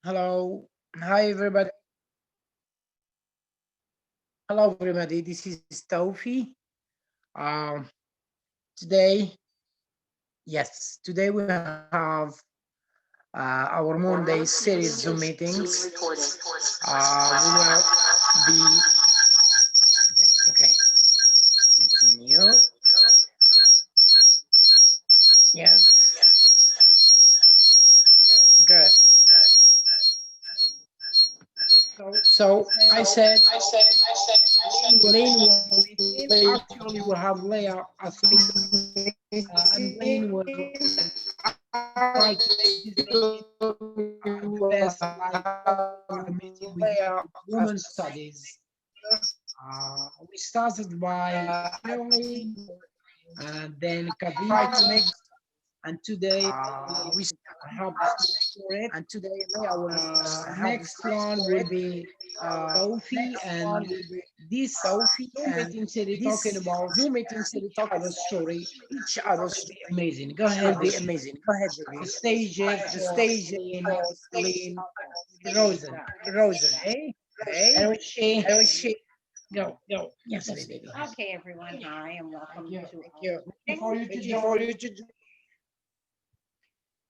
Hello. Hi, everybody. Hello, everybody. This is Taoufik. Um, today, yes, today we have our Monday series Zoom meetings. We will be, okay, continue. Yes, good. So I said, Lynn actually will have Leah as meeting, and Lynn will try to participate at the best like the meeting we did with women studies. We started by Shirley and then Kavita, and today we have for it. And today Leah will next one will be Sophie, and this Zoom meeting series talking about each other's story. Amazing. Go ahead, the stage for Lynn, Rosen, hey, and we she go. Yes, baby. Okay, everyone. Hi, and welcome to Thank you. our Waiting meeting. for you to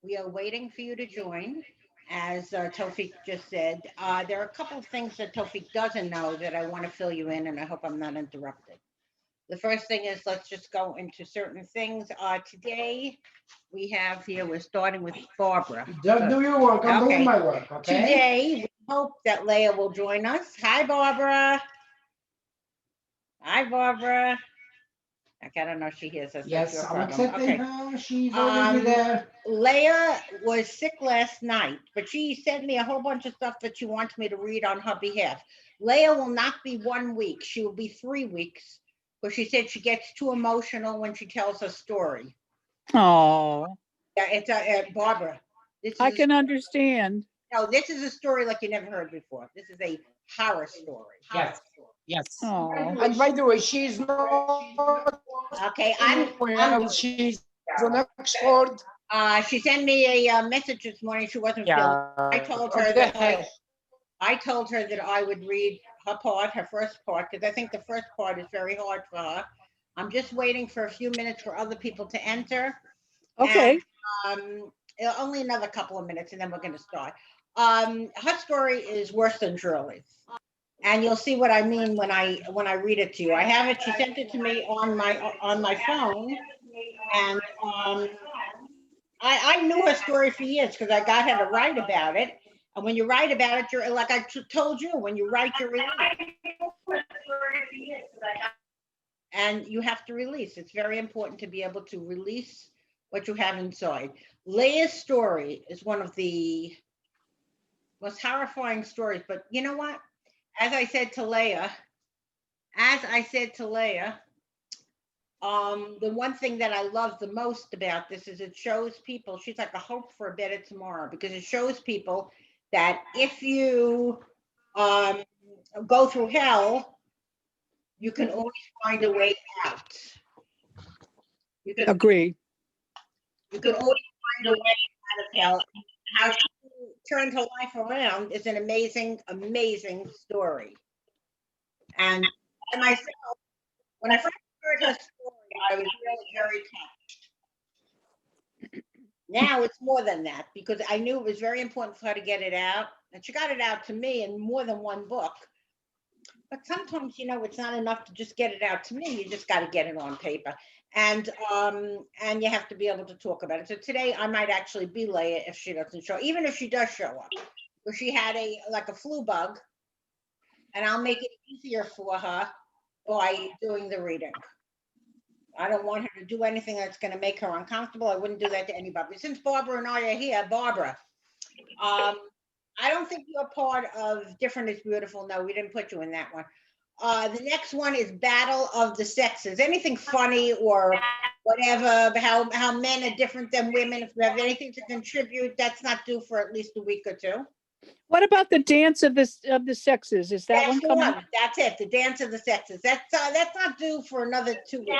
We are waiting for you to join. As Taufik just said, there are a couple of things that Taufik doesn't know that I want to fill you in, and I hope I'm not interrupted. The first thing is let's just go into certain things. Today we have here, we're starting with Barbara. just do your work. I'm doing Okay. my work. Okay. Today, we hope that Leah will join us. Hi, Barbara. Hi, Barbara. Okay, I don't know if she hears us. That's Yes, your I'm problem. accepting Okay. her. She's already there. Leah was sick last night, but she sent me a whole bunch of stuff that she wants me to read on her behalf. Leah will not be 1 week. She will be 3 weeks because she said she gets too emotional when she tells her story. Oh, Yeah, it's Barbara. This I is can understand. no, this is a story like you never heard before. This is a horror story. Yes. Yes. Oh, And by the way, she's not Okay, anywhere. I'm She's on Oxford. She sent me a message this morning. She wasn't feeling. I told her that I told her that I would read her part, her first part, because I think the first part is very hard for her. I'm just waiting for a few minutes for other people to enter. okay. And only another couple of minutes, and then we're going to start. Her story is worse than Shirley's, and you'll see what I mean when I read it to you. I have it. She sent it to me on my phone, and I knew her story for years because I got her to write about it. And when you write about it, you're like told you, when you write, you release. And you have to release. It's very important to be able to release what you have inside. Leah's story is one of the most horrifying stories. But you know what? As I said to Leah, the one thing that I love the most about this is it shows people, she's like a hope for a better tomorrow, because it shows people that if you um, go through hell, you can always find a way out. You can Agree. always find a way out of hell. How she turned her life around is an amazing, amazing story. And I myself, when I first heard her story, I was really very touched. Now it's more than that because I knew it was very important for her to get it out, and she got it out to me in more than one book. But sometimes, it's not enough to just get it out to me. You just got to get it on paper, and you have to be able to talk about it. So today I might actually be Leah if she doesn't show, even if she does show up, because she had a flu bug, and I'll make it easier for her by doing the reading. I don't want her to do anything that's going to make her uncomfortable. I wouldn't do that to anybody. Since Barbara and I are here, Barbara, I don't think you're part of Different is Beautiful. No, we didn't put you in that one. The next one is Battle of the Sexes. Anything funny or whatever, how men are different than women. If you have anything to contribute, that's not due for at least a week or two. What about the dance of the sexes? Is that That's one the coming? one. That's it. The Dance of the Sexes. That's not due for another 2 weeks.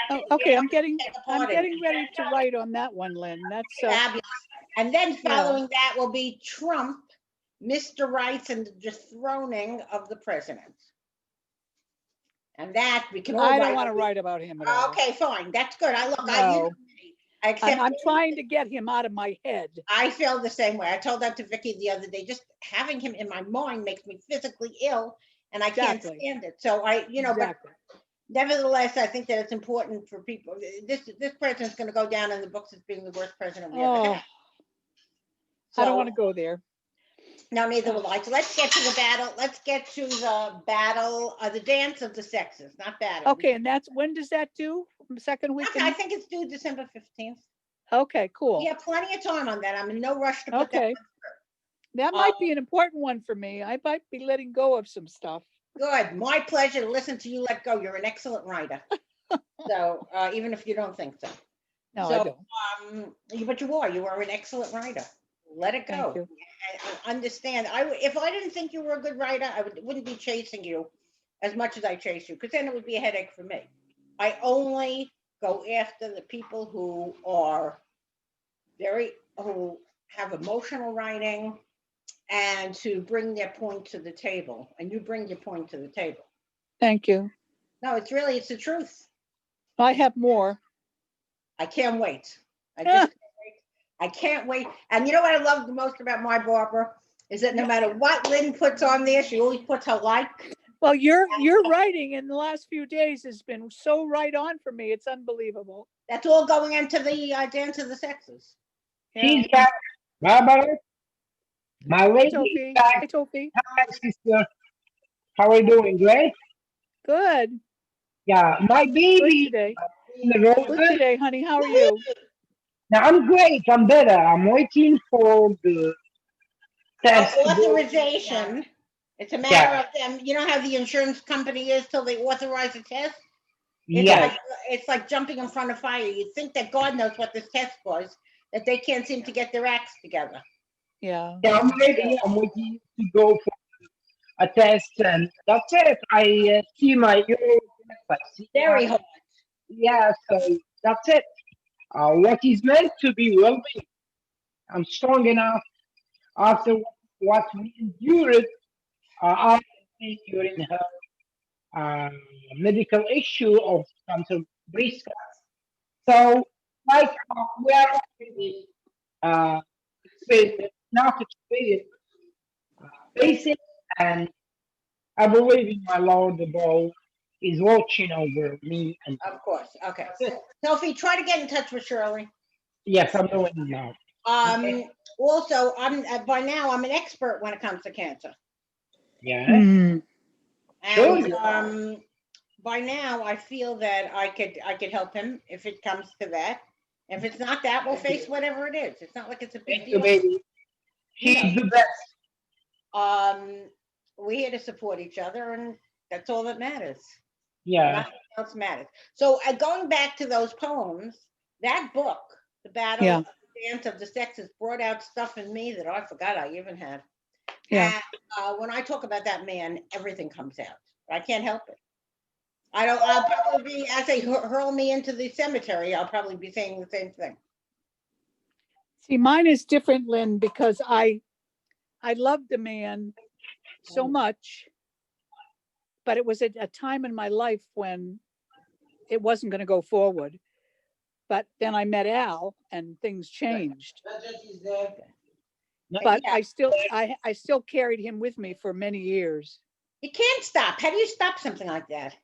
Oh, okay. I'm Take a part in it. getting ready to write on that one, Lynn. That's Fabulous. And then Yeah. following that will be Trump Mr. Rights and the dethroning of the president. And that we can all I write. don't want to write about him at all. Okay, fine. That's good. I look, I, you know No. me. I accept. I'm trying to get him out of my head. I feel the same way. I told that to Vicky the other day. Just having him in my mind makes me physically ill, and I can't Exactly. stand it. So I, you know, Exactly. but nevertheless, I think that it's important for people. This president's going to go down in the books as being the worst president we ever Oh, had. I don't So- want to go there. No, neither will I. So let's get to the battle. Let's get to the battle, the dance of the sexes, not battle. Okay, and when does that do? Second I weekend? think it's due December 15th. Okay, cool. We have plenty of time on that. I'm in no rush to put that Okay. one through. That might be an important one for me. I might be letting go of some stuff. Good. My pleasure to listen to you let go. You're an excellent writer. So even if you don't think so. No, So, I don't. But you are an excellent writer. Let it Thank go. you. I understand. If I didn't think you were a good writer, I wouldn't be chasing you as much as I chase you, because then it would be a headache for me. I only go after the people who are who have emotional writing and to bring their point to the table. And you bring your point to the table. Thank you. No, it's the truth. I have more. I can't wait. I just can't wait. I can't wait. And you know what I love the most about my Barbara is that no matter what Lynn puts on there, she always puts her like. Well, your writing in the last few days has been so right on for me. It's unbelievable. That's all going into the dance of the sexes. Yeah. She's back. Barbara, my lady Taoufik. is back. Hi, Taoufik. Hi, sister. How are you doing? Great? Good. Yeah, my Good baby today. in the Good roses. today, honey. How are you? Now, I'm great. I'm better. I'm waiting for the test to go. Authorization. It's a matter of them. You know how the insurance company is till they authorize a test? Yeah. It's like jumping in front of fire. You'd think that God knows what this test was, that they can't seem to get their acts together. Yeah. Yeah, I'm ready. I'm waiting to go for a test, and that's it. I see my Very hard. Yeah, so that's it. What is meant to be will be. I'm strong enough after what we endured after during her medical issue of cancer breast cancer. So, like, we are already experienced, not experienced, basic, and I believe in my Lord, the ball is watching over me. And Of course. Okay. Sophie, try to get in touch with Shirley. yes, I'm doing it now. Also, I'm by now I'm an expert when it comes to cancer. Yeah. Mm. And by now I feel that I could help him if it comes to that. If it's not that, we'll face whatever it is. It's not like it's a big Thank you, deal. baby. He's the best. We're here to support each other, and that's all that matters. Yeah. Nothing else matters. So going back to those poems, that book, The Battle Yeah. of the Dance of the Sexes, brought out stuff in me that I forgot I even had. Yeah. And when I talk about that man, everything comes out. I can't help it. I'll probably be, as they hurl me into the cemetery, I'll probably be saying the same thing. See, mine is different, Lynn, because I loved the man so much, but it was at a time in my life when it wasn't going to go forward. But then I met Al and things changed. But Yeah. I still carried him with me for many years. You can't stop. How do you stop something like that?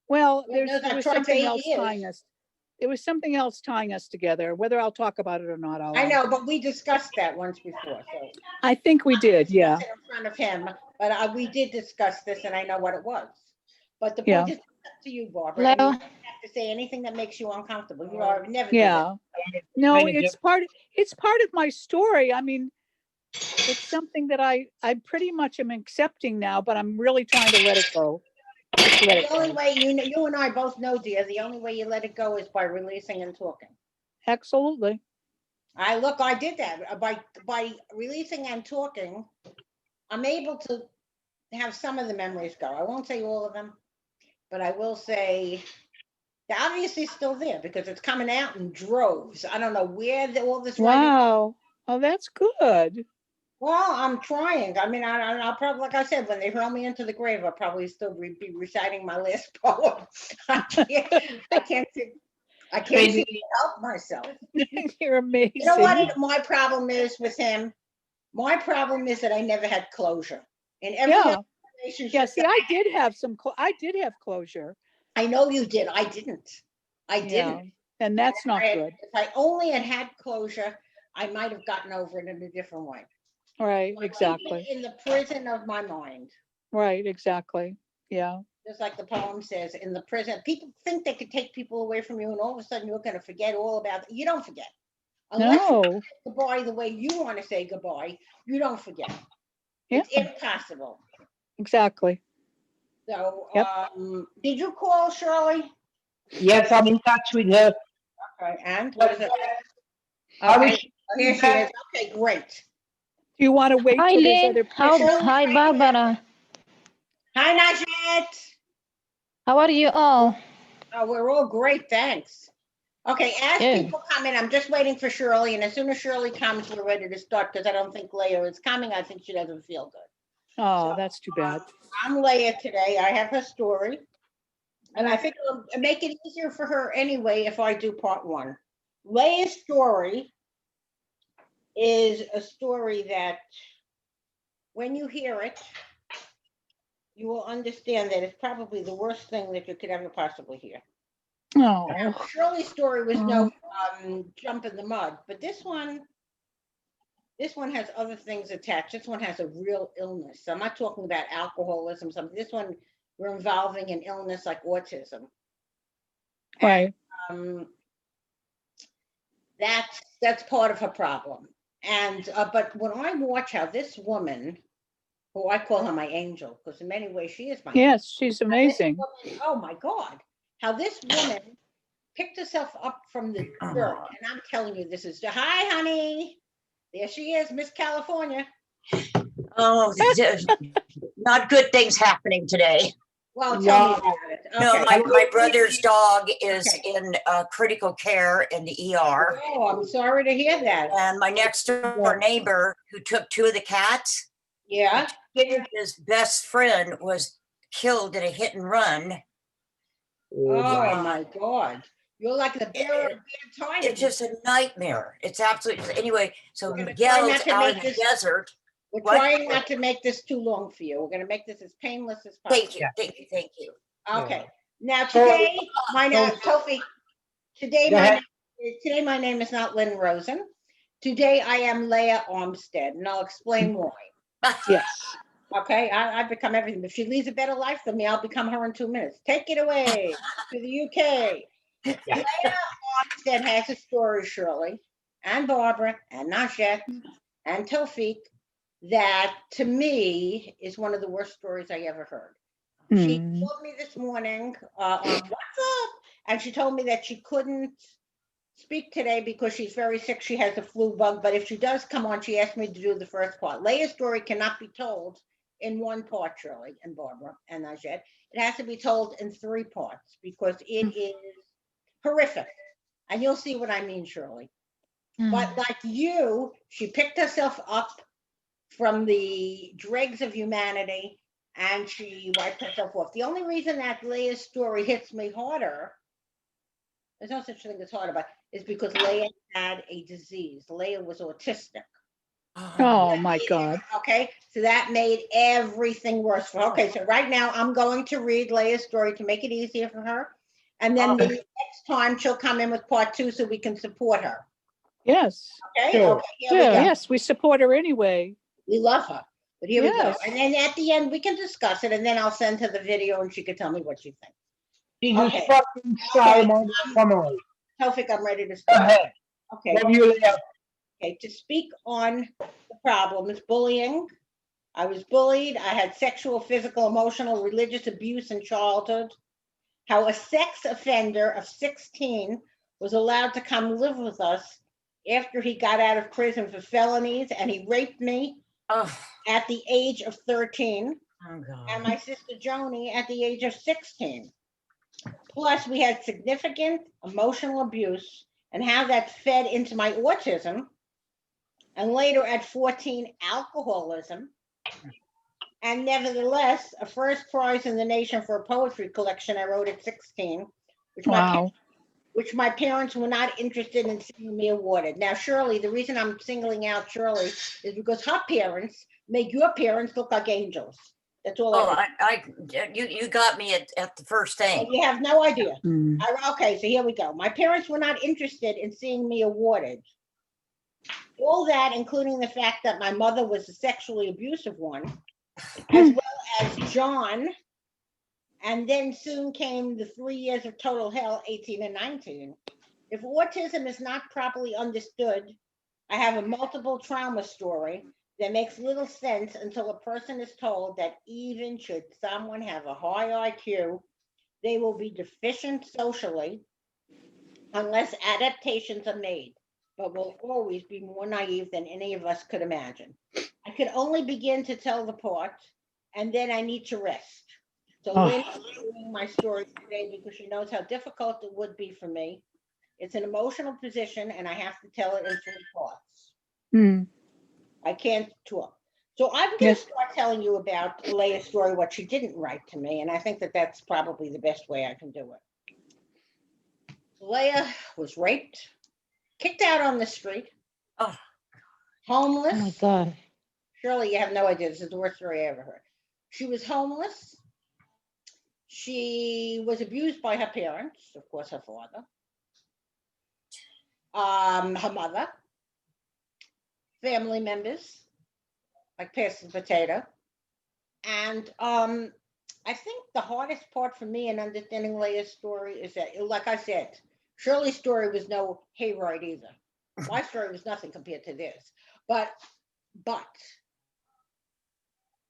Well, Well, there I've was tried for something 8 else years. tying us. There was something else tying us together. Whether I'll talk about it or not, I know, but we discussed that once before. So I think we did. Yeah. in front of him, but we did discuss this, and I know what it was. But the Yeah. point is up to you, Barbara. And Hello? you don't have to say anything that makes you uncomfortable. You are never. do Yeah. that. No, Thank you. it's part of my story. I mean, it's something that I pretty much am accepting now, but I'm really trying to let it go. Just let it The only go. way you and I both know, dear, the only way you let it go is by releasing and talking. Absolutely. I did that by releasing and talking. I'm able to have some of the memories go. I won't say all of them, but I will say they're obviously still there because it's coming out in droves. I don't know where all this writing. Wow. Oh, that's good. Well, I'm trying. I mean, I'll probably, like I said, when they hurl me into the grave, I'll probably still be reciting my last poem. I can't seem to help myself. You're amazing. You know what my problem is with him? My problem is that I never had closure. In every Yeah. relationship. Yeah, see, I did have closure. I know you did. I didn't. I Yeah. didn't. And that's not good. If I only had closure, I might have gotten over it in a different way. Right, But exactly. in the prison of my mind. Right, exactly. Yeah. Just like the poem says, in the prison, people think they could take people away from you, and all of a sudden you're going to forget all about it. You don't forget. Unless you No. say goodbye the way you want to say goodbye, you don't forget. Yeah. It's impossible. Exactly. So, Yep. did you call Shirley? Yes, I'm in touch with her. Okay, and what is it? I Okay, wish here she is. Okay, great. Do you want to wait Hi, till there's Lynn. other people? Hi, Barbara. Hi, Najat. How are you all? Oh, we're all great, thanks. Okay, as Good. people come in, I'm just waiting for Shirley, and as soon as Shirley comes, we're ready to start, because I don't think Leah is coming. I think she doesn't feel good. Oh, that's too bad. I'm Leah today. I have her story, and I think it'll make it easier for her anyway if I do part one. Leah's story is a story that when you hear it, you will understand that it's probably the worst thing that you could ever possibly hear. Oh. Shirley's story was no jump in the mud, but this one has other things attached. This one has a real illness. I'm not talking about alcoholism, something. This one, we're involving an illness like autism. Right. And, that's part of her problem. And but when I watch how this woman, who I call her my angel, because in many ways she is my Yes, she's amazing. woman, oh my God, how this woman picked herself up from the dirt. And I'm telling you, this is hi, honey. There she is, Miss California. Oh, not good things happening today. Well, tell me about it. Okay. No, my brother's dog is in critical care in the ER. Oh, I'm sorry to hear that. And my next door neighbor, who took two of the cats, Yeah. his best friend was killed in a hit and run. Oh my God. You're like the bearer of bad tidings. It's just a nightmare. It's absolutely, anyway, so We're gonna try Miguel's not to out make in the this- desert. We're What? trying not to make this too long for you. We're going to make this as painless as possible. Thank you, thank you, thank you. Okay. Now So- today, my name, Taoufik. Today, Go ahead. my name is not Lynn Rosen. Today, I am Leah Armstead, and I'll explain why. Yes. Okay, I've become everything. If she leads a better life than me, I'll become her in 2 minutes. Take it away to the UK. Leah Armstead has a story, Shirley, and Barbara, and Najat, and Taoufik, that to me is one of the worst stories I ever heard. She called me this morning on WhatsApp, and she told me that she couldn't speak today because she's very sick. She has a flu bug, but if she does come on, she asked me to do the first part. Leah's story cannot be told in one part, Shirley and Barbara and Najat. It has to be told in 3 parts because it is horrific. And you'll see what I mean, Shirley. But like you, she picked herself up from the dregs of humanity and she wiped herself off. The only reason that Leah's story hits me harder, there's no such thing as harder, but is because Leah had a disease. Leah was autistic. Oh my God. Okay, so that made everything worse for her. Okay, so right now I'm going to read Leah's story to make it easier for her. And then the next time she'll come in with part 2 so we can support her. Yes. Okay, Sure. okay, here we go. Yes, we support her anyway. We love her. But here we go. Yes. And then at the end, we can discuss it, and then I'll send her the video, and she can tell me what she thinks. She's Okay. a fucking Simon family. Taoufik, I'm ready to Go start. ahead. Okay. Love you, Leah. Okay, to speak on the problems, bullying. I was bullied. I had sexual, physical, emotional, religious abuse in childhood. How a sex offender of 16 was allowed to come live with us after he got out of prison for felonies, and he raped me at the age of 13, and my sister Joni at the age of 16. Plus, we had significant emotional abuse, and how that fed into my autism and later at 14, alcoholism. And nevertheless, a first prize in the nation for a poetry collection I wrote at 16, Wow. which my parents were not interested in seeing me awarded. Now, Shirley, the reason I'm singling out Shirley is because her parents make your parents look like angels. That's all. Oh, you got me at the first thing. You have no idea. Mm. Okay, so here we go. My parents were not interested in seeing me awarded. All that, including the fact that my mother was a sexually abusive one, as well as John. And then soon came the 3 years of total hell, 18 and 19. If autism is not properly understood, I have a multiple trauma story that makes little sense until a person is told that even should someone have a high IQ, they will be deficient socially unless adaptations are made, but will always be more naive than any of us could imagine. I could only begin to tell the part, and then I need to rest. So Lynn is doing my story today because she knows how difficult it would be for me. It's an emotional position, and I have to tell it in 3 parts. Mm. I can't talk. So I'm going to start telling you about Leah's story, what she didn't write to me, and I think that that's probably the best way I can do it. Leah was raped, kicked out on the street, homeless. Oh my God. Shirley, you have no idea. This is the worst story I ever heard. She was homeless. She was abused by her parents, of course, her father, her mother, family members, like passing potato. And I think the hardest part for me in understanding Leah's story is that, like I said, Shirley's story was no hayride either. My story was nothing compared to this. But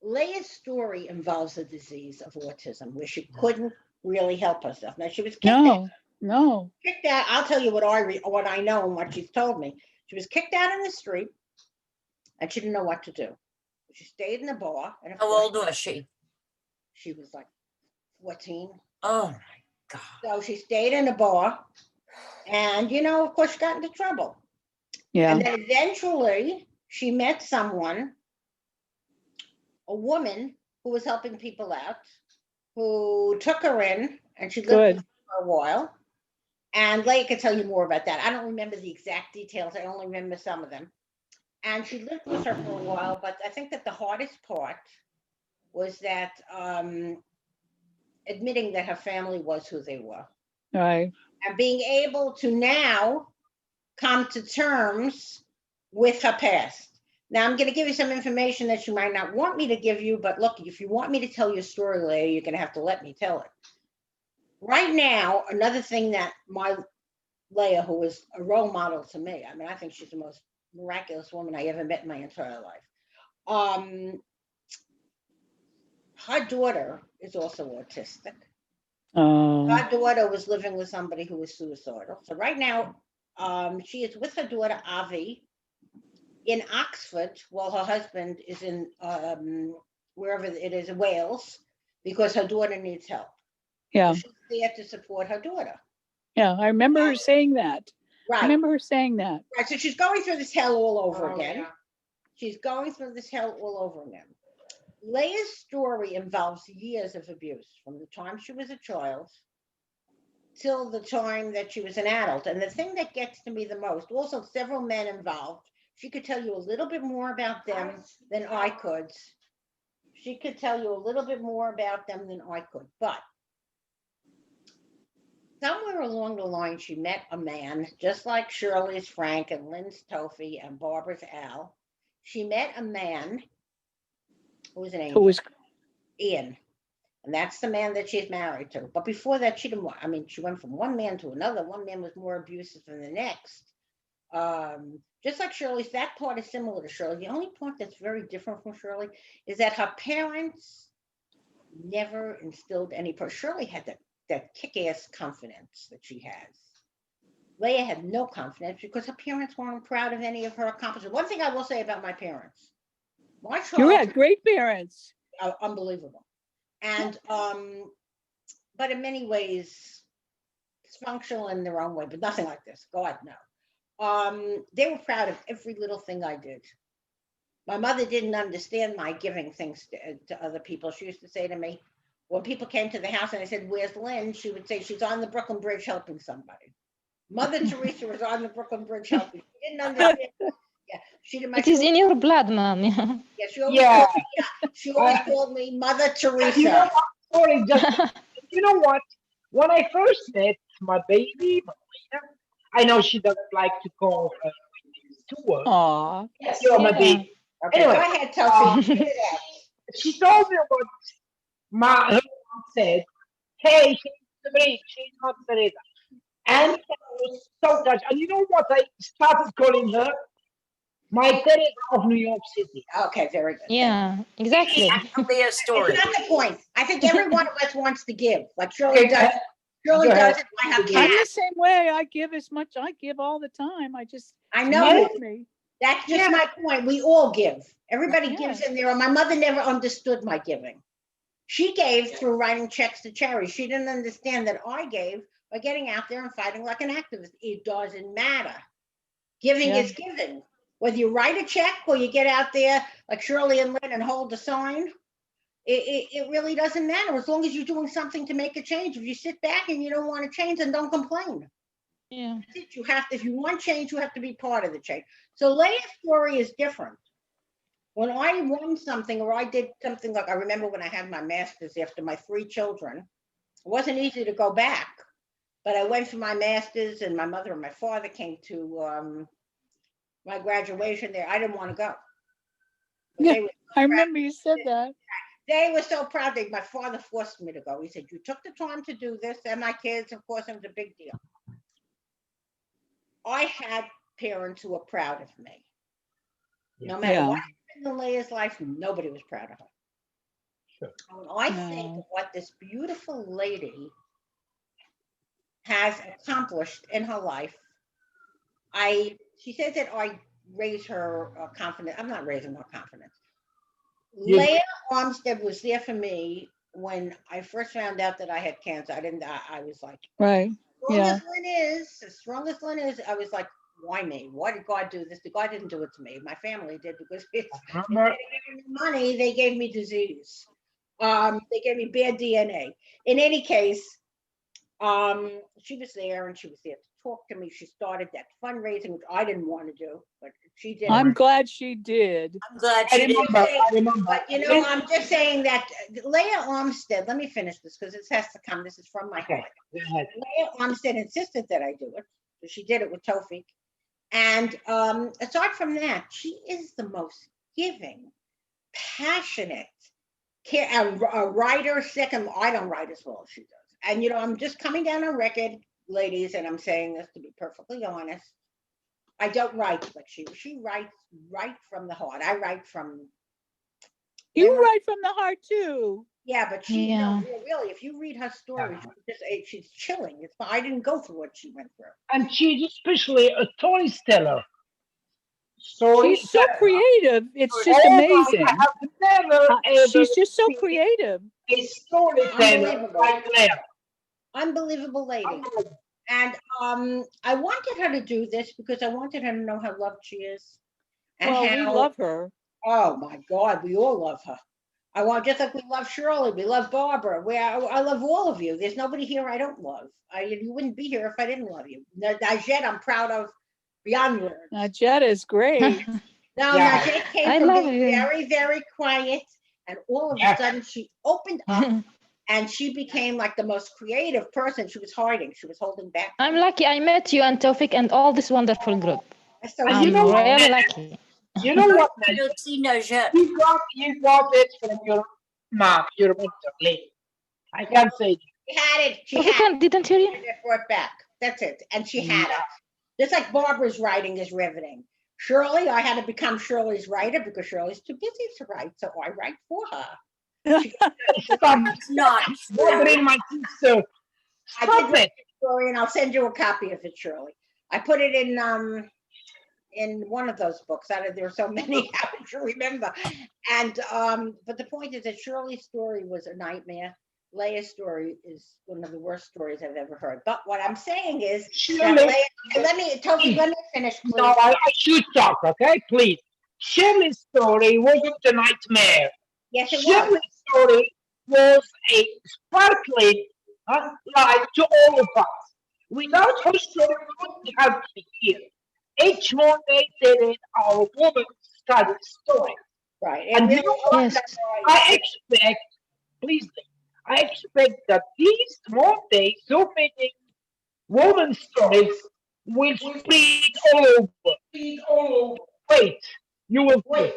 Leah's story involves a disease of autism where she couldn't really help herself. Now, she was kicked out. No. Kicked out. I'll tell you what I know and what she's told me. She was kicked out in the street, and she didn't know what to do. She stayed in the bar. And How old was she? She was like 14. Oh my God. So she stayed in the bar, and of course, she got into trouble. Yeah. And then eventually, she met someone, a woman who was helping people out, who took her in, and she lived with her for a while. And Leah could tell you more about that. I don't remember the exact details. I only remember some of them. And she lived with her for a while, but I think that the hardest part was that admitting that her family was who they were. Right. And being able to now come to terms with her past. Now, I'm going to give you some information that you might not want me to give you, but look, if you want me to tell your story, Leah, you're going to have to let me tell it. Right now, another thing that my Leah, who is a role model to me, I mean, I think she's the most miraculous woman I ever met in my entire life. Her daughter is also autistic. Her daughter was living with somebody who was suicidal. So right now, she is with her daughter, Avi, in Oxford, while her husband is in wherever it is, Wales, because her daughter needs help. Yeah. So she's there to support her daughter. Yeah, I remember her saying that. Right. I remember her saying that. Right. So she's going through this hell all over again. Yeah. She's going through this hell all over again. Leah's story involves years of abuse from the time she was a child till the time that she was an adult. And the thing that gets to me the most, also several men involved. She could tell you a little bit more about them than I could. She could tell you a little bit more about them than I could. But somewhere along the line, she met a man, just like Shirley's Frank and Lynn's Taoufik and Barbara's Al. She met a man who was an angel. Who was Ian. And that's the man that she's married to. But before that, she went from one man to another. One man was more abusive than the next. Just like Shirley's, that part is similar to Shirley. The only part that's very different from Shirley is that her parents never instilled any. Shirley had that kick-ass confidence that she has. Leah had no confidence because her parents weren't proud of any of her accomplishments. One thing I will say about my parents, you had great parents. Unbelievable. And but in many ways dysfunctional in their own way, but nothing like this. God, no. they were proud of every little thing I did. My mother didn't understand my giving things to other people. She used to say to me, when people came to the house and I said, "Where's Lynn?" She would say, "She's on the Brooklyn Bridge helping somebody." Mother Teresa was on the Brooklyn Bridge helping. She didn't understand. Yeah, she did. It is in your blood, mom. Yeah, she always, Yeah. she always called me Mother You know Teresa. what? Sorry, just you know what? When I first met my baby, Marina, I know she doesn't like to call her to her. Aw. You're my Yeah. baby. Okay, Anyway, go ahead, Taoufik. Get it out. she told me what her mom said. Hey, she's the bridge, she's not Teresa. And I was so touched. And you know what? I started calling her my Teresa of New York City. Okay, very good. Thank you. Yeah, exactly. That's Leah's story. It's not the point. I think every one of us wants to give, like Shirley Okay, does. Shirley go ahead. does it by her I'm cat. the same way. I give as much. I give all the time. I just I it's know. with me. That's just my point. We all give. Everybody Yeah. gives in there. And my mother never understood my giving. She gave through writing checks to charity. She didn't understand that I gave by getting out there and fighting like an activist. It doesn't matter. Giving Yeah. is giving. Whether you write a check or you get out there like Shirley and Lynn and hold the sign, it really doesn't matter as long as you're doing something to make a change. If you sit back and you don't want to change, then don't complain. Yeah. You have to, if you want change, you have to be part of the change. So Leah's story is different. When I won something or I did something, like I remember when I had my master's after my 3 children, it wasn't easy to go back, but I went for my master's and my mother and my father came to my graduation there. I didn't want to go. But Yeah, they were so I proud. remember you said that. They were so proud. My father forced me to go. He said, "You took the time to do this." And my kids, of course, it was a big deal. I had parents who were proud of me. No matter Yeah. what happened in Leah's life, nobody was proud of her. Sure. When I think No. of what this beautiful lady has accomplished in her life, she says that I raise her confidence. I'm not raising her confidence. You- Leah Armstead was there for me when I first found out that I had cancer. I was like, Right. strong Yeah. as Lynn is, as strong as Lynn is, I was like, why me? Why did God do this? God didn't do it to me. My family did, because Remember, money, they gave me disease. They gave me bad DNA. In any case, she was there and she was there to talk to me. She started that fundraising, which I didn't want to do, but she did. I'm glad she did. I'm glad I she did. remember, I remember. But you know, I'm just saying that Leah Armstead, let me finish this because it has to come. This is from my Okay, heart. go ahead. Leah Armstead insisted that I do it. So she did it with Taoufik. And aside from that, she is the most giving, passionate, a writer. Second, I don't write as well as she does. And you know, I'm just coming down on record, ladies, and I'm saying this to be perfectly honest. I don't write like she. She writes right from the heart. I write from. You write from the heart too. Yeah, but she, Yeah. no, really, if you read her story, she's chilling. I didn't go through what she went through. And she's especially a storyteller. She's so creative. It's just Oh my, amazing. I have never ever She's just so seen creative. a storyteller Unbelievable. like Leah. Unbelievable lady. And I wanted her to do this because I wanted her to know how loved she is. And Well, how, we love her. oh my God, we all love her. I want, just like we love Shirley, we love Barbara. I love all of you. There's nobody here I don't love. You wouldn't be here if I didn't love you. Najed, I'm proud of beyond words. Jetta is great. Now, Yeah. Najed came I from love being you. very, very quiet, and all of Yeah. a sudden she opened up and she became like the most creative person. She was hiding. She was holding back. I'm lucky I met you and Taoufik and all this wonderful group. So And I'm you know what, really Najed? lucky. You know what, I Najed? don't see Najette. You got it from your mom, your mentor, Leah. I can't say. she had it. She Taoufik, had I didn't hear you. it brought back. That's it. And she had it. Just like Barbara's writing is riveting. Shirley, I had to become Shirley's writer because Shirley's too busy to write. So I write for her. Stop That's not bothering my sister. I Stop did write it. the story, and I'll send you a copy of it, Shirley. I put it in one of those books. There are so many, how did you remember? And but the point is that Shirley's story was a nightmare. Leah's story is one of the worst stories I've ever heard. But what I'm saying is that Shirley, Leah, Taoufik, let me finish, please. no, I should talk, okay? Please. Shirley's story wasn't a nightmare. Yes, it was. Shirley's story was a sparkling light to all of us. Without her story, we wouldn't have been here. Each Monday, there is our woman study story. Right. And It you know really what? Yes. I expect, please, I expect that these Monday Zoom meeting woman stories will spread all over. Wait, you will wait.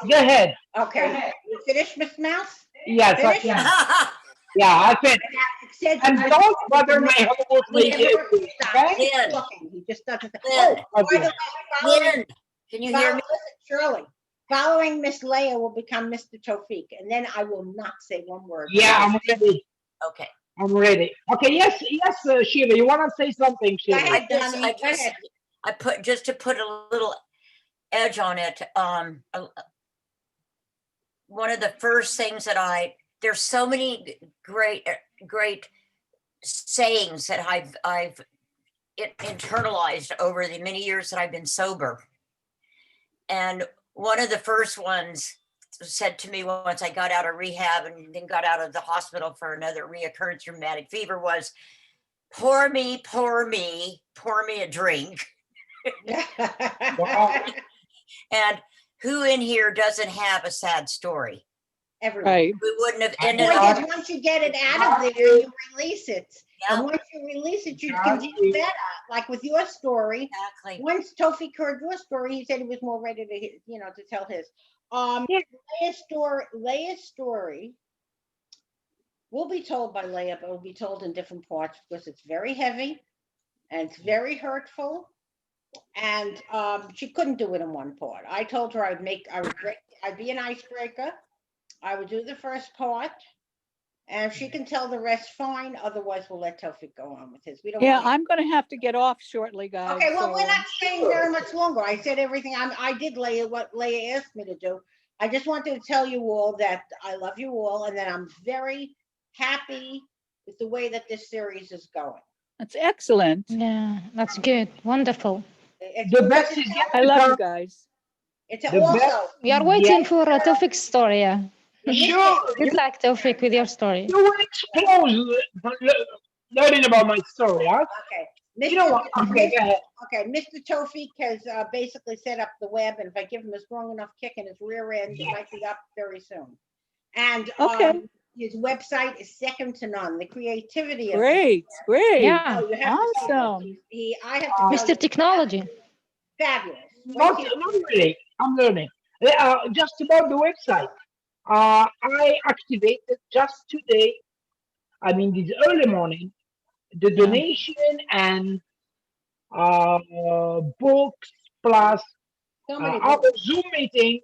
Go ahead. Okay. You finished, Miss Mouse? Yes, I Finish? can. Yeah, I can. Said And you- don't bother my homework Lynn, with you, okay? He's Lynn, talking. He just doesn't. Lynn, Oh, by the way, following, Lynn, can you hear me? Shirley, following Miss Leah will become Mr. Taoufik, and then I will not say one word. Yeah, I'm ready. Okay. I'm ready. Okay, yes, Sheila, you want to say something, Go Sheila? ahead, Donnie. Go ahead. I put, just to put a little edge on it, one of the first things that there's so many great sayings that I've internalized over the many years that I've been sober. And one of the first ones said to me once I got out of rehab and then got out of the hospital for another reoccurrence rheumatic fever was, pour me a drink. Wow. And who in here doesn't have a sad story? Everyone. Right. We wouldn't have I ended Point up. is, once you get it out of there, you release it. Yeah, And once you release it, you can do better. Like with your story, exactly. once Taoufik heard your story, he said he was more ready to, to tell his. Yeah. Leah's story will be told by Leah, but will be told in different parts because it's very heavy and it's very hurtful. And she couldn't do it in one part. I told her I'd be an icebreaker. I would do the first part. And if she can tell the rest, fine. Otherwise, we'll let Taoufik go on with his. We don't. Yeah, want I'm going to have to get off shortly, guys. Okay, well, we're so- not staying very much longer. I said everything. I did Leah what Leah asked me to do. I just wanted to tell you all that I love you all and that I'm very happy with the way that this series is going. That's excellent. Yeah, that's good. Wonderful. It's The best is yet I to love you come. guys. It's The also best We are waiting yet. for Taufik's story. Yeah. Sure, Good luck, Taufik, with your story. you will explode learning about my story, huh? okay. You know what? Okay, go ahead. Okay, Mr. Taoufik has basically set up the web, and if I give him a strong enough kick in his rear end, it might be up very soon. And Okay. his website is second to none. The creativity of Great, great. Yeah, Oh, you have to see this. Awesome. I have to tell Mr. you, Technology. fabulous. Not really. I'm learning. Just about the website. I activated just today, I mean, this early morning, the donation and books plus So many our books. Zoom meetings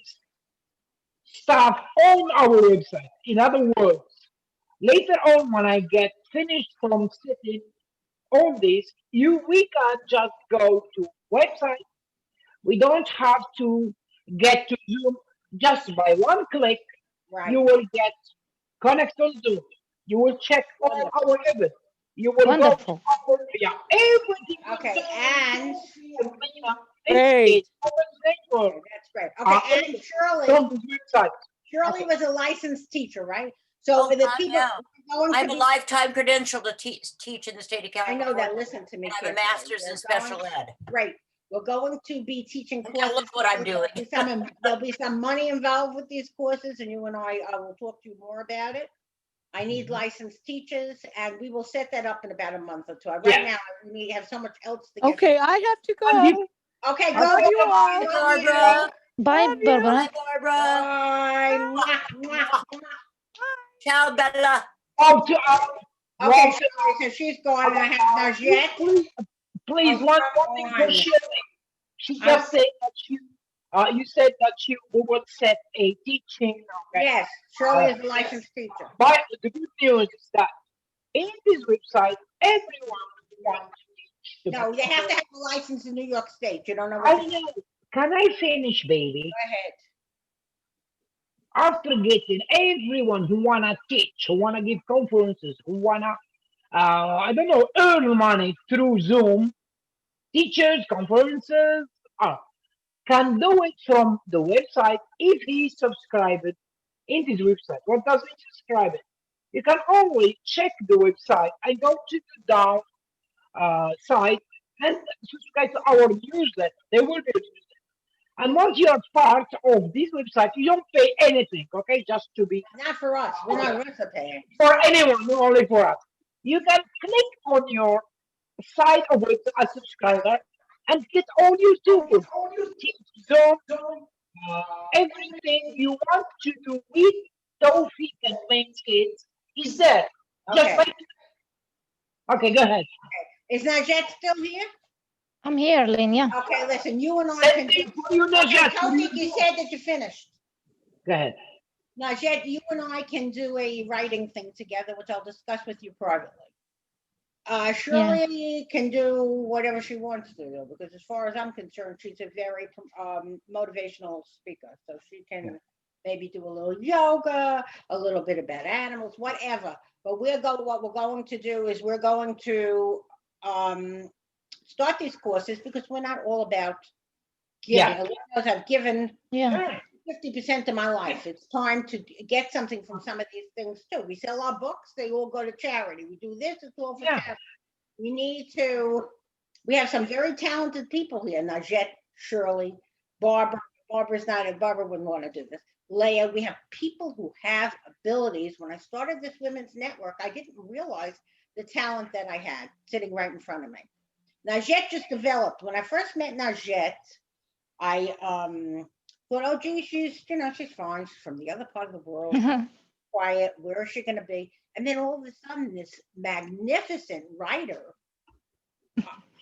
stuff on our website. In other words, later on when I get finished from sitting on this, we can just go to website. We don't have to get to Zoom. Just by one click, Right. you will get connect on Zoom. You will check all our events. You will Wonderful. go to our, everything. Okay, and Great. that's great. Okay, and From the website. Shirley was a licensed teacher, right? So Oh, the God, people yeah. going I to have a be, lifetime credential to teach in the state of I California. know that. Listen to me. I have a carefully. master's in We're special going- ed. Great. We're going to be teaching Now courses. look what I'm doing. There'll be some money involved with these courses, and you and I will talk to you more about it. I need licensed teachers, and we will set that up in about a month or two. Right Yeah. now, we have so much else to get. Okay, I have to And this- go. Okay, I go. love you Bye, Barbara. Bye, Love you. Barbara. Bye, Barbara. Bye. Mwah, mwah, mwah. Ciao, Bella. Oh, to, Okay, well, so she's gone, and I have Najette. please, Oh, one come thing on. for Shirley. She just said that you said that you would set a teaching. Okay. Yes, Shirley is a licensed teacher. But the good news is that in this website, everyone wants to teach. No, they have to have a license in New York State. You don't know I what to do. know. Can I finish, baby? Go ahead. after getting everyone who wanna teach, who wanna give conferences, who wanna, I don't know, earn money through Zoom, teachers, conferences, uh, can do it from the website if he subscribed in this website. What does it subscribe it? You can only check the website and go to the down site and subscribe to our newsletter. There will be a newsletter. And once you are part of this website, you don't pay anything, okay? Just to be Not for us. We're not recipe. for anyone, not only for us. You can click on your side of it as a subscriber and get all your tools, Team Zoom, everything you want to do with Taoufik and Lynn's kids is there. Just Okay. like, okay, go ahead. Is Najette still here? I'm here, Lynn. Yeah. Okay, listen, you and I Same can thing do. for you, Okay, Najat. Taoufik, you said that you finished. Go ahead. Najette, you and I can do a writing thing together, which I'll discuss with you privately. Shirley can do whatever she wants to do, because as far as I'm concerned, she's a very motivational speaker. So she can maybe do a little yoga, a little bit about animals, whatever. But what we're going to do is we're going to start these courses because we're not all about giving. Yeah. I've given Yeah. 50% of my life. It's time to get something from some of these things too. We sell our books, they all go to charity. We do this, it's all for charity. We have some very talented people here. Najette, Shirley, Barbara. Barbara wouldn't want to do this. Leah, we have people who have abilities. When I started this women's network, I didn't realize the talent that I had sitting right in front of me. Najette just developed. When I first met Najette, I thought, oh, gee, she's fine. She's from the other part of the world, quiet. Where is she going to be? And then all of a sudden, this magnificent writer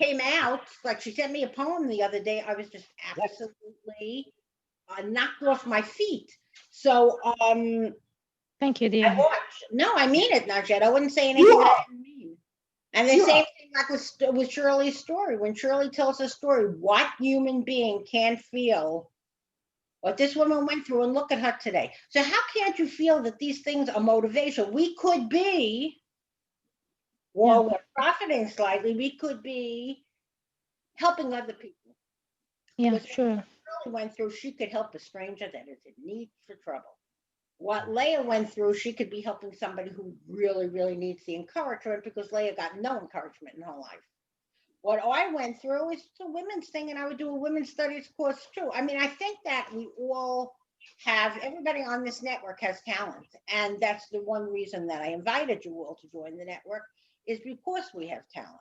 came out. Like she sent me a poem the other day. I was just absolutely knocked off my feet. So, Thank you, I dear. watched. No, I mean it, Najette. I wouldn't say anything that I didn't mean. And the same thing like with Shirley's story. When Shirley tells her story, what human being can feel what this woman went through, and look at her today. So how can't you feel that these things are motivation? We could be, while we're profiting slightly, we could be helping other people. Yeah, What sure. Shirley went through, she could help a stranger that is in need for trouble. What Leah went through, she could be helping somebody who really, really needs the encouragement, because Leah got no encouragement in her life. What I went through is a women's thing, and I would do a women's studies course too. I mean, I think that we all have, everybody on this network has talent. And that's the one reason that I invited you all to join the network, is because we have talent.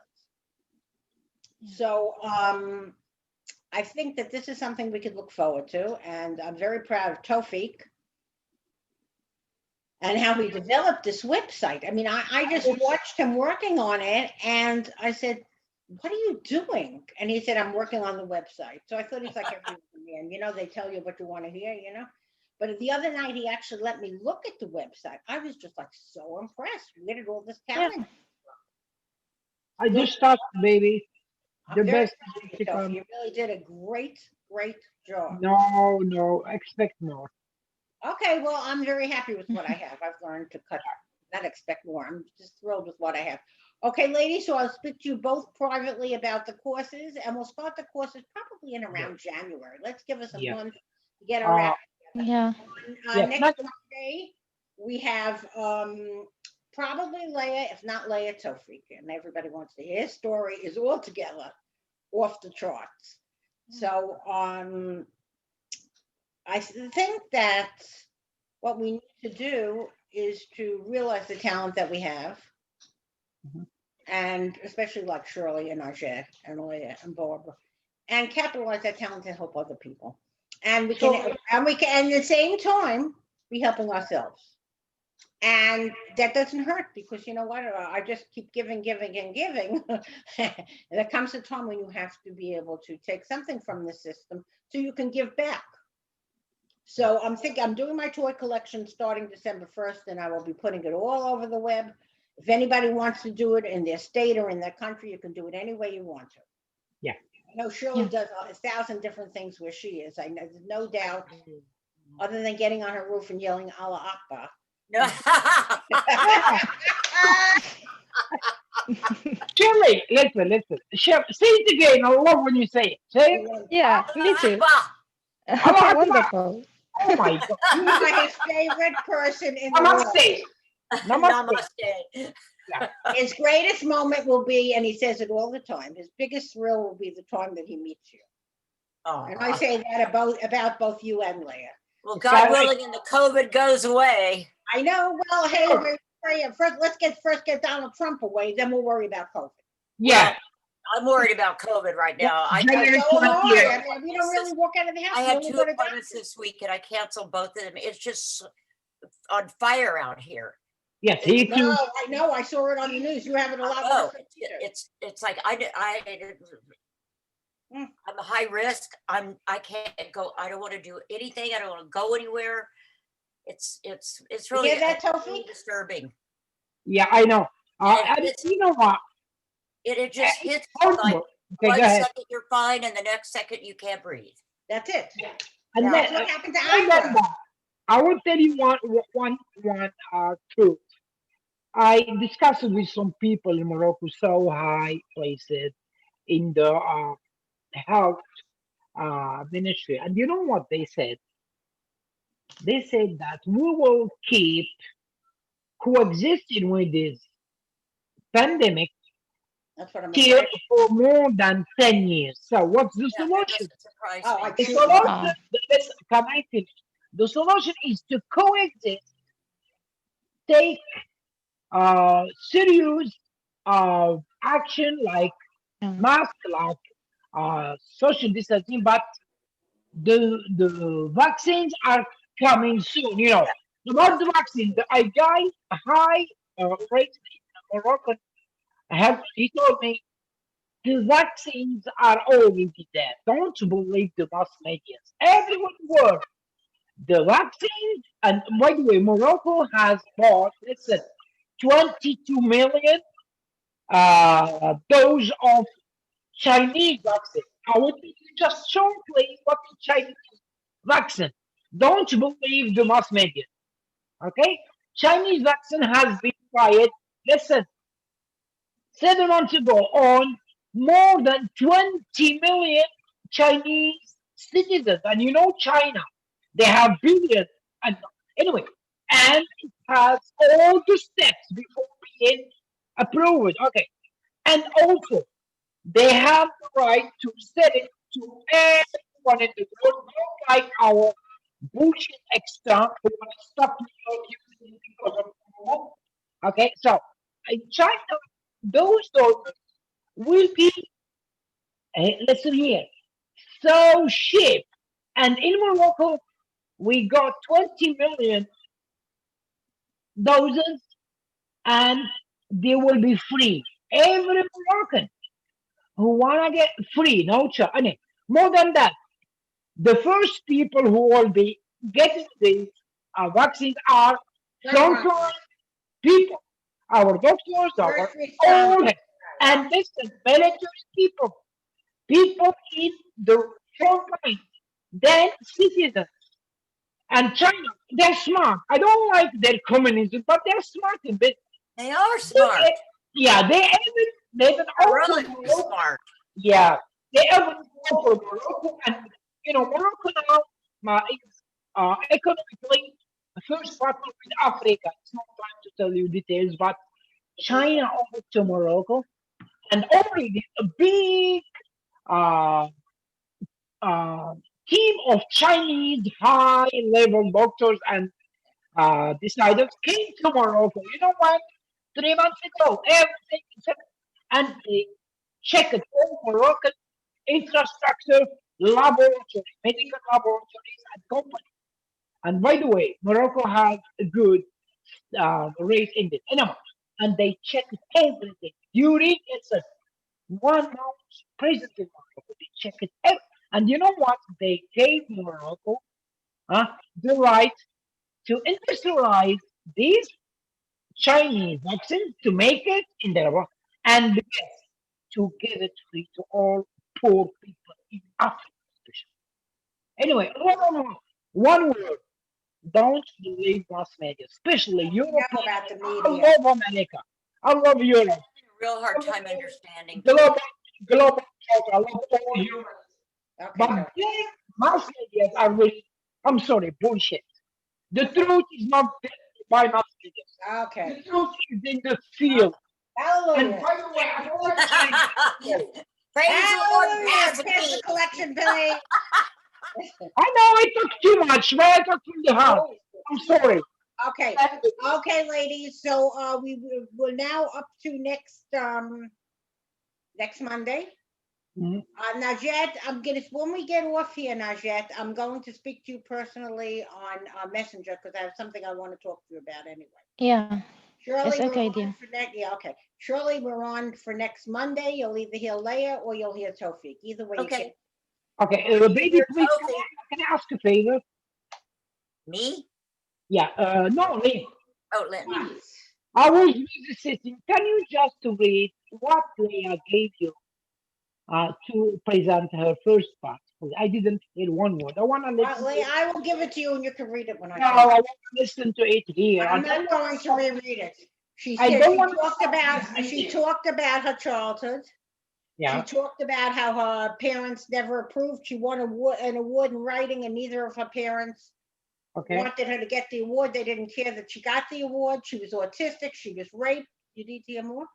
So I think that this is something we could look forward to. And I'm very proud of Taoufik and how he developed this website. I mean, I just watched him working on it, and I said, what are you doing? And he said, I'm working on the website. So I thought he's like every man, they tell you what you want to hear, But the other night, he actually let me look at the website. I was just like so impressed. Where did all this talent? I just started, baby. The I'm very best. proud of yourself. You really did a great, great job. No, expect more. Okay, well, I'm very happy with what I have. I've learned to not expect more. I'm just thrilled with what I have. Okay, ladies, so I'll speak to you both privately about the courses, and we'll start the courses probably in around January. Let's give us a month to get around. Yeah. Next Monday, we have probably Leah, if not Leah, Taoufik, and everybody wants to hear his story is altogether off the charts. So I think that what we need to do is to realize the talent that we have. And especially like Shirley and Armstead and Leah and Barbara, and capitalize that talent to help other people. And we can at the same time be helping ourselves. And that doesn't hurt, because you know what? I just keep giving and giving. And there comes a time when you have to be able to take something from the system so you can give back. So I'm doing my toy collection starting December 1st, and I will be putting it all over the web. If anybody wants to do it in their state or in their country, you can do it any way you want to. Yeah. No, Shirley does 1,000 different things where she is. I know, there's no doubt other than getting on her roof and yelling Allah Akbar. No. Shirley, listen. Say it again. I love when you say it. Say it. Yeah, me too. Allah Akbar. Wonderful. Oh my God. You are his favorite person in the world. Namaste. Namaste. His greatest moment will be, and he says it all the time, his biggest thrill will be the time that he meets you. And I Aw. say that about both you and Leah. Well, God willing, and the COVID goes away. I know. Well, hey, first let's get Donald Trump away, then we'll worry about COVID. Yeah. Well, I'm worried about COVID right now. January So am 20th. I. We don't really walk out of the house. I We had only 2 go to appointments doctors. this week and I canceled both of them. It's just on fire out here. Yes, he too. No, I know. I saw it on the news. You have it a lot Oh, worse. it's like I'm a high risk. I can't go. I don't want to do anything. I don't want to go anywhere. It's really, hear that, really Taoufik? disturbing. Yeah, I know. And And you know what? It just hits Oh, you like okay, one go ahead. second you're fine and the next second you can't breathe. That's it. And That's then, what happened to and then Ira. I will tell you one truth. I discussed it with some people in Morocco, so high places in the health ministry, and you know what they said? They said that we will keep coexisting with this pandemic That's what I'm till afraid. for more than 10 years. So what's the Yeah, that solution? doesn't surprise Oh, me. I The choose solution, let's come I finish. The solution is to coexist, take serious action like Mm. mask, like social distancing, but the vaccines are coming soon. You know, about the vaccine, a guy, a high raised in Moroccan health, he told me the vaccines are already there. Don't believe the mass media. Everyone world, the vaccines, and by the way, Morocco has bought, listen, 22 million dose of Chinese vaccine. I will tell you just shortly what is Chinese vaccine. Don't believe the mass media. Okay? Chinese vaccine has been tried, listen, 7 months ago on more than 20 million Chinese citizens. And you know China, they have billions. And anyway, and it has all the steps before being approved. Okay. And also, they have the right to sell it to everyone in the world, not like our bullshit extra who want to stop people using it because of war. Okay, so in China, those dollars will be, listen here, so cheap. And in Morocco, we got 20 million doses and they will be free. Every Moroccan who want to get free, no charge. I mean, more than that, the first people who will be getting these vaccines are frontline people, our doctors, our First all, responders. and this is military people in the front line, then citizens. And China, they're smart. I don't like their communism, but they're smart in business. They are smart. Yeah, they even offer Really Morocco. smart. Yeah, they even offer Morocco, and you know Morocco now is economically the first partner with Africa. It's not time to tell you details, but China offered to Morocco, and already a big uh, uh, team of Chinese high-level doctors and deciders came to Morocco. You know what? 3 months ago, everything is set, and they checked all Moroccan infrastructure, laboratories, medical laboratories, and companies. And by the way, Morocco has a good race index. Anyway, and they checked everything during its 1 month presence in Morocco. They checked it out. And you know what? They gave Morocco the right to industrialize these Chinese vaccines to make it in their work and yes, to give it free to all poor people in Africa, especially. Anyway, no. One word. Don't believe mass media, especially You know Europe. about the I media. love America. I love Europe. Real hard time understanding. Global talk. I love all humans. Okay, But Tony. these mass media are really, I'm sorry, bullshit. The truth is not there by mass media. Okay. The truth is in the field. And Hallelujah. by the way, I don't want to say, Praise the Lord, Hallelujah. pass Pass me. the collection plate. I know I talk too much, but I talk from the heart. I'm sorry. Okay, okay, ladies, so we're now up to next Monday. Mhm. Najette, when we get off here, Najette, I'm going to speak to you personally on Messenger because I have something I want to talk to you about anyway. Yeah. Shirley, Yes, we're okay, on dear. for next, yeah, okay. Shirley, we're on for next Monday. You'll either hear Leah or you'll hear Taoufik. Either way. Okay. Okay, baby, You're please, Taoufik. can I ask a favor? Me? Yeah, no, Lynn. Oh, Lynn. I was visiting. Can you just read what Leah gave you to present her first part? I didn't hear one word. I want to listen. Leah, I will give it to you and you can read it when I No, I finish. want to listen to it here. I'm not going to reread it. She I said don't she want to talked stop about this she meeting. talked about her childhood. Yeah. She talked about how her parents never approved. She won an award in writing, and neither of her parents Okay. wanted her to get the award. They didn't care that she got the award. She was autistic. She was raped. You need to hear more?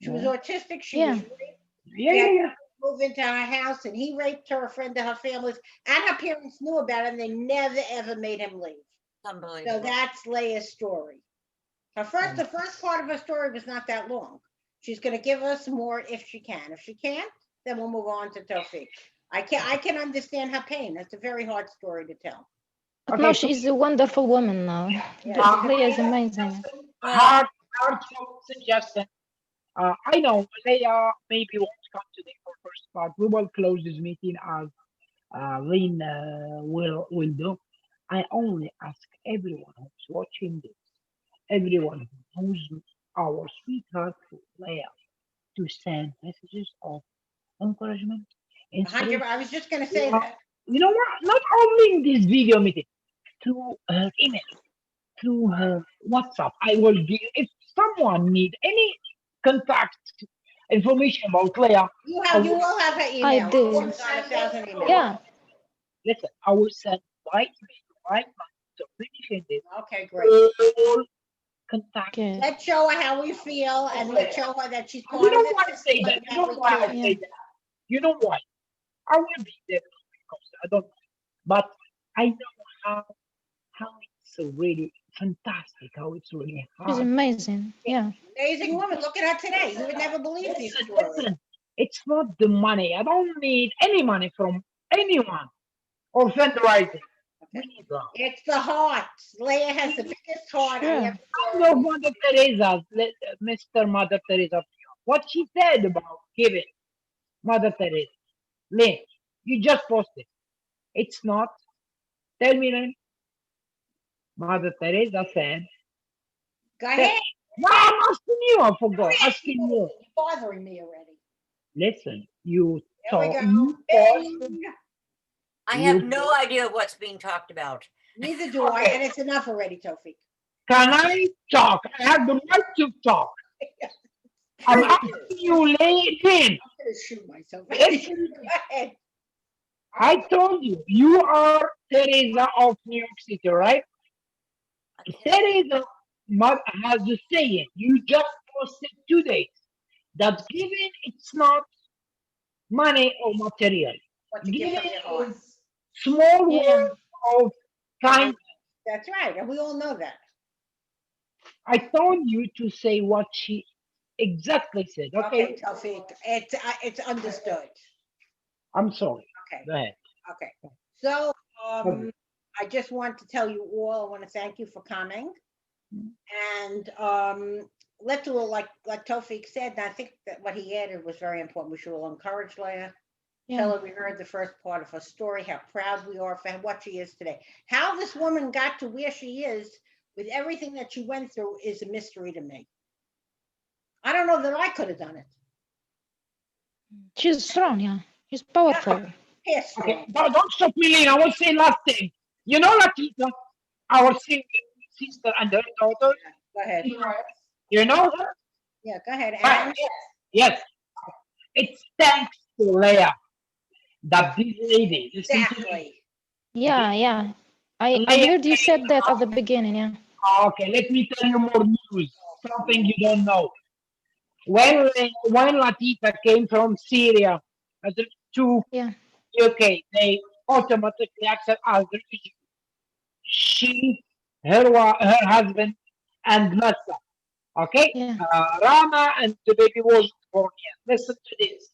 She was autistic. She was Yeah. raped. Yeah, She had yeah, yeah. to move into her house, and he raped her, a friend of her family's, and her parents knew about it, and they never ever made him leave. So Unbelievable. that's Leah's story. The first part of her story was not that long. She's going to give us more if she can. If she can't, then we'll move on to Taoufik. I can understand her pain. That's a very hard story to tell. But Okay, no, so she's a wonderful woman now. Yeah. Leah is amazing. hard suggestion. I know Leah maybe won't come today for first part. We will close this meeting as Lynn will do. I only ask everyone who's watching this, everyone who knows our sweetheart Leah, to send messages of encouragement, 100. inspiration. I was just going to say that. You know what? Not only in this video meeting, to her email, to her WhatsApp. I will give, if someone need any contact information about Leah, You will have her email. I do. She's on 1,000 emails. Yeah. listen, I will send right now to finishing this Okay, great. all contact. Good. Let's show her how we feel, and let's show her that she's part You of know it. why I say that? You know why I say that? You know why? I will be there because I don't know. But I know how it's really fantastic, how it's really She's hard. amazing. Yeah. Amazing woman. Look at her today. You would never believe these Listen, stories. listen, it's not the money. I don't need any money from anyone or fundraising. We need love. It's the heart. Leah has the biggest heart. I Sure. ever I love Mother Teresa, Mr. Mother Teresa. What she said about giving, Mother Teresa. Lynn, you just posted. It's not. Tell me, Lynn. Mother Teresa said. Go ahead. No, I'm asking you. I forgot. Asking you. You're bothering me already. Listen, you There we talk. go. You Bing. I have no idea what's being talked about. Neither do I, and it's enough already, Taoufik. Can I talk? I have the right to talk. I'm asking you, Lynn. I'm gonna shoot myself. Listen, Go ahead. I told you, you are Teresa of New York City, right? Teresa has the saying, you just posted today, that giving it's not money or material. What to give Giving from your heart. is small Yeah. words of kindness. That's right, and we all know that. I told you to say what she exactly said. Okay, Okay, Taoufik, it's understood. I'm sorry. Okay, Go ahead. okay. So, Okay. I just want to tell you all, I want to thank you for coming. And let's do it like Taoufik said, and I think that what he added was very important. We should all encourage Leah. Tell Yeah. her we heard the first part of her story, how proud we are for what she is today. How this woman got to where she is with everything that she went through is a mystery to me. I don't know that I could have done it. She's strong. Yeah. She's powerful. Yes. Okay, don't stop me, Lynn. I will say last thing. You know Latifa, our sister and her daughter. Go ahead. You know her? Yeah, go ahead. Ah, And yes. It's thanks to Leah that this lady, listen to me. exactly. Yeah, yeah. I Leah, heard you said that at the beginning, yeah. okay, let me tell you more news. Something you don't know. When Latifa came from Syria to Yeah. UK, they automatically accept as refugee. She, her husband, and Nasa. Okay, Yeah. Rama and the baby was born here. Listen to this.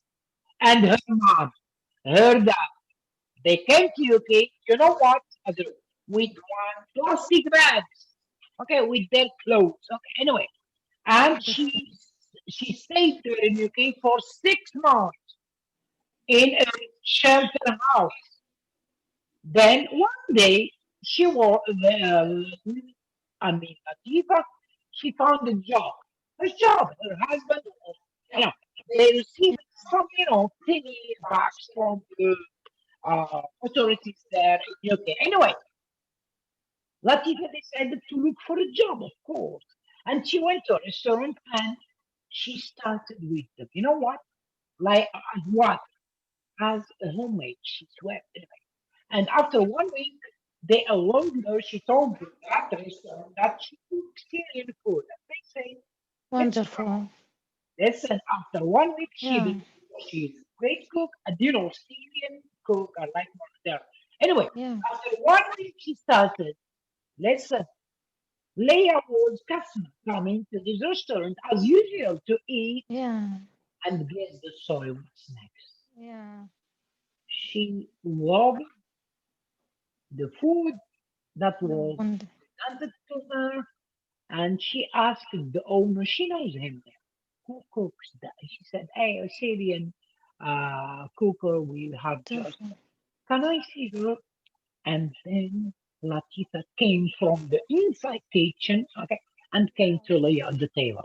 And her mom, her dad, they came to UK. You know what? With one plastic bags. Okay, with their clothes. Okay, anyway, and she stayed there in UK for 6 months in a shelter house. Then one day she was, I mean, Latifa, she found a job. A job. Her husband, you know, they received some, thingy bucks from the authorities there in UK. Anyway, Latifa decided to look for a job, of course. And she went to a restaurant and she started with them. You know what? Like, as what? As a homemade. She swept anyway. And after 1 week, they allowed her, she told them at the restaurant that she cooked Syrian food. And they say, let's try. Wonderful. Listen, after 1 week, Yeah. she's a great cook. And Syrian cook, I like more there. Anyway, Yeah. after 1 week, she started. Listen, Leah was customer coming to this restaurant as usual to eat, Yeah. and guess the story what's next. Yeah. She loved the food that was Wonder. presented to her, and she asked the owner, she knows him there, who cooks that? She said, hey, a Syrian cooker will have just, Wonderful. can I see her? And then Latifa came from the inside kitchen, okay, and came to Leah on the table.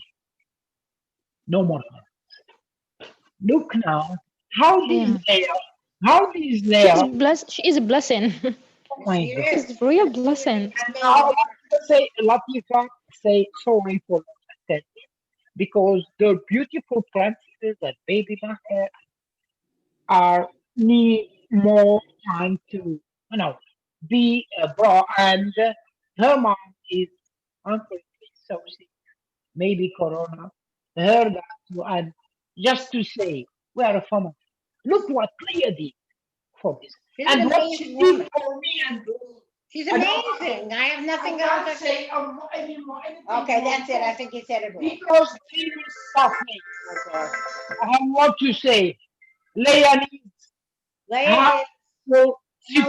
No more. Look now, how Yeah. these Leah, how these She's Leah, blessed. She is a blessing. oh my She God. is. She's real blessing. And now Latifa say sorry for what I said because the beautiful princesses that baby Maher are need more time to, be brought. And her mom is unfortunately so sick, maybe corona. Her that too, and just to say, we are a family. Look what Leah did for this, She's an and what she amazing did woman. for me. And She's I don't, amazing. I have nothing I else can't to say anymore. Anything Okay, more that's it. I think you said it all. because they will stop me. Oh God. I have what to say. Leah needs Leah how is to most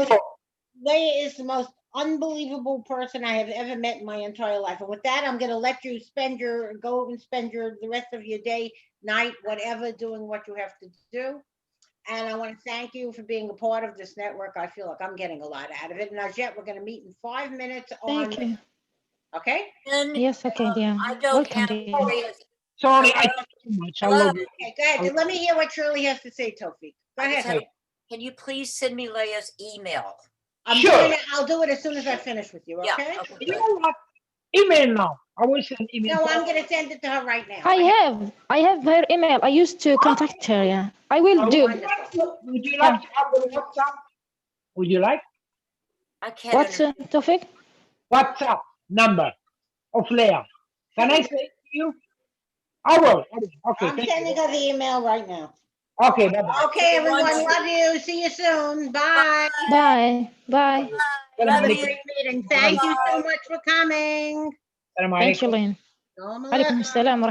support. Leah is the most unbelievable person I have ever met in my entire life. And with that, I'm going to let you go and spend the rest of your day, night, whatever, doing what you have to do. And I want to thank you for being a part of this network. I feel like I'm getting a lot out of it. And as yet, we're going to meet in 5 minutes on. Thank you. Okay. And Yes, okay, dear. I don't Welcome, have dear. Leah's. Sorry, I Hello? talk too much. I Hello? love you. Okay, go ahead. Let me hear what Shirley has to say, Taoufik. Go I just ahead. have, can you please send me Leah's email? I'm Sure. doing it. I'll do it as soon as I finish with you. Yeah, Okay. okay, You good. know what? Email now. I will send email. No, I'm going to send it to her right now. I have her email. I used to contact her, yeah. I will do. Would you like to have the WhatsApp? Would you like I can't What's understand. Tofik? WhatsApp number of Leah? Can I say to you? I will. Okay, I'm thank sending you. her the email right now. Okay, bye-bye. Okay, everyone. Wonderful. Love you. See you soon. Bye. Bye. Bye. Salam Have a Love alaikum. you. great meeting. Thank you so much for coming. Salam Thank you, alaikum. Lynn. Salam عليكم alaikum. السلام ورحمة